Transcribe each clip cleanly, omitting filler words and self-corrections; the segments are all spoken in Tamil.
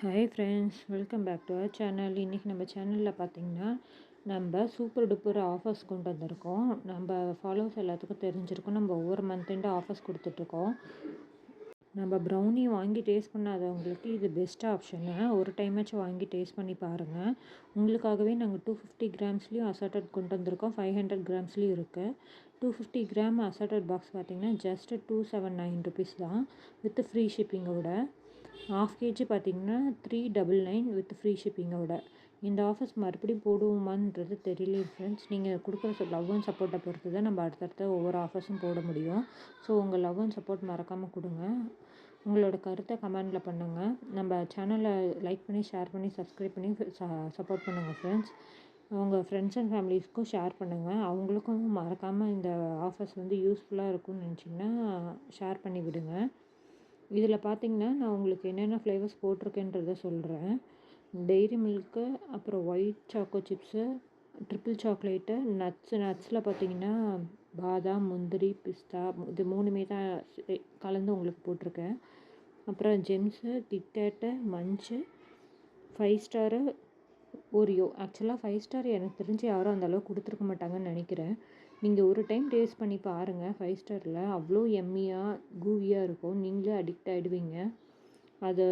Hi friends, welcome back to our channel. இன்றைக்கி நம்ம சேனலில் பார்த்திங்கன்னா நம்ம சூப்பர் டூப்பர் ஆஃபர்ஸ் கொண்டு வந்திருக்கோம். நம்ம ஃபாலோவர்ஸ் எல்லாத்துக்கும் தெரிஞ்சிருக்கோம். நம்ம ஒவ்வொரு மந்த் ஆஃபர்ஸ் கொடுத்துட்ருக்கோம். நம்ம ப்ரௌனி வாங்கி டேஸ்ட் பண்ணாதவங்களுக்கு இது பெஸ்ட் ஆப்ஷனு. ஒரு டைமாச்சும் வாங்கி டேஸ்ட் பண்ணி பாருங்கள். உங்களுக்காகவே நாங்கள் 250 கிராம்ஸ்லேயும் அசார்டட் கொண்டு வந்திருக்கோம். 500 கிராம்ஸ்லேயும் இருக்குது. 250 கிராம் அசார்டட் பாக்ஸ் பார்த்திங்கன்னா ஜஸ்ட்டு 279 ருபீஸ் தான், வித் ஃப்ரீ ஷிப்பிங்கோட. ½ கேஜி பார்த்திங்கன்னா 399 வித் ஃப்ரீ ஷிப்பிங்கோட. இந்த ஆஃபர்ஸ் மறுபடியும் போடுவோமான்றது தெரியல ஃப்ரெண்ட்ஸ். நீங்கள் கொடுக்குற லவ் அண்ட் சப்போர்ட்டை பொறுத்து தான் நம்ம அடுத்தடுத்த ஒவ்வொரு ஆஃபர்ஸும் போட முடியும். ஸோ உங்கள் லவ் அண்ட் சப்போர்ட் மறக்காமல் கொடுங்க. உங்களோட கருத்தை கமெண்டில் பண்ணுங்கள். நம்ம சேனலை லைக் பண்ணி, ஷேர் பண்ணி, சப்ஸ்கிரைப் பண்ணி சப்போர்ட் பண்ணுங்கள் ஃப்ரெண்ட்ஸ். உங்கள் ஃப்ரெண்ட்ஸ் அண்ட் ஃபேமிலிஸ்க்கும் ஷேர் பண்ணுங்கள். அவங்களுக்கும் மறக்காமல் இந்த ஆஃபர்ஸ் யூஸ்ஃபுல்லாக இருக்கும்னு நினச்சிங்கன்னா ஷேர் பண்ணி விடுங்க. இதில் பார்த்திங்கன்னா நான் உங்களுக்கு என்னென்ன ஃப்ளேவர்ஸ் போட்டிருக்கேன்றதை சொல்கிறேன். டெய்ரி மில்க்கு, அப்புறம் white choco chips, triple chocolate, நட்ஸில் பார்த்திங்கன்னா பாதாம், முந்திரி, பிஸ்தா, இது 3மே தான் கலந்து உங்களுக்கு போட்டிருக்கேன். அப்புறம் ஜெம்ஸு, கிட்கேட்டு, மஞ்சு, 5 ஸ்டாரு, ஓரியோ. ஆக்சுவலாக 5 ஸ்டார் எனக்கு தெரிஞ்சு யாரும் அந்தளவுக்கு கொடுத்துருக்க மாட்டாங்கன்னு நினைக்கிறேன். நீங்கள் ஒரு டைம் டேஸ்ட் பண்ணி பாருங்கள். 5 ஸ்டாரில் அவ்வளோ எம்மியாக கூவியாக இருக்கும். நீங்களே அடிக்ட் ஆகிடுவீங்க. அது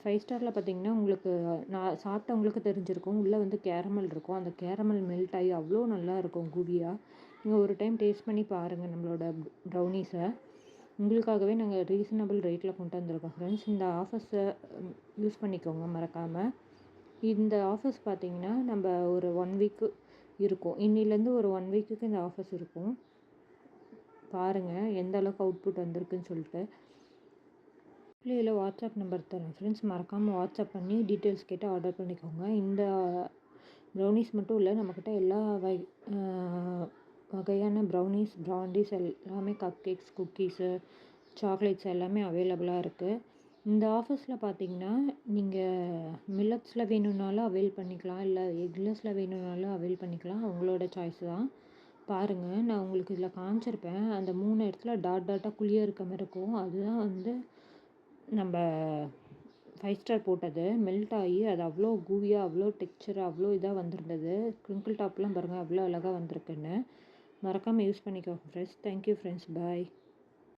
5 ஸ்டாரில் பார்த்திங்கன்னா உங்களுக்கு நான் சாப்பிட்டவங்களுக்கு தெரிஞ்சிருக்கும். உள்ளே கேரமல் இருக்கும். அந்த கேரமல் மெல்ட் ஆகி அவ்வளோ நல்லா இருக்கும் கூவியாக. நீங்கள் ஒரு டைம் டேஸ்ட் பண்ணி பாருங்கள் நம்மளோட ப்ரௌனீஸை. உங்களுக்காகவே நாங்கள் ரீசனபிள் ரேட்டில் கொண்டு வந்திருக்கோம் ஃப்ரெண்ட்ஸ். இந்த ஆஃபர்ஸை யூஸ் பண்ணிக்கோங்க மறக்காமல். இந்த ஆஃபர்ஸ் பார்த்திங்கன்னா நம்ம ஒரு 1 வீக்கு இருக்கும். இன்னிலேருந்து ஒரு 1 வீக்குக்கு இந்த ஆஃபர்ஸ் இருக்கும். பாருங்கள் எந்த அளவுக்கு அவுட்புட் வந்திருக்குன்னு சொல்லிட்டு. இதில் வாட்ஸ்அப் நம்பர் தரேன் ஃப்ரெண்ட்ஸ். மறக்காமல் வாட்ஸ்அப் பண்ணி டீட்டெயில்ஸ் கேட்டு ஆர்டர் பண்ணிக்கோங்க. இந்த ப்ரௌனீஸ் மட்டும் இல்லை, நம்மக்கிட்ட எல்லா வகையான ப்ரௌனீஸ், பிராண்டீஸ் எல்லாமே, கப் கேக்ஸ், குக்கீஸு, சாக்லேட்ஸ் எல்லாமே அவைலபிளாக இருக்குது. இந்த ஆஃபர்ஸில் பார்த்திங்கன்னா நீங்கள் மில்லட்ஸில் வேணும்னாலும் அவைல் பண்ணிக்கலாம், இல்லை எக்லெஸில் வேணும்னாலும் அவைல் பண்ணிக்கலாம். உங்களோட சாய்ஸ் தான். பாருங்கள், நான் உங்களுக்கு இதில் காமிச்சிருப்பேன். அந்த 3 இடத்துல டாட்டாக குழியாக இருக்க மாதிரி இருக்கும். அதுதான் நம்ம 5 ஸ்டார் போட்டது மெல்ட் ஆகி அது அவ்வளோ கூவியாக, அவ்வளோ டெக்ஸ்சர், அவ்வளோ இதாக வந்திருந்தது. க்ரிங்கிள் டாப்லாம் பாருங்கள் அவ்வளோ அழகாக வந்திருக்குன்னு. மறக்காமல் யூஸ் பண்ணிக்கோங்க ஃப்ரெண்ட்ஸ். Thank you friends. பாய்.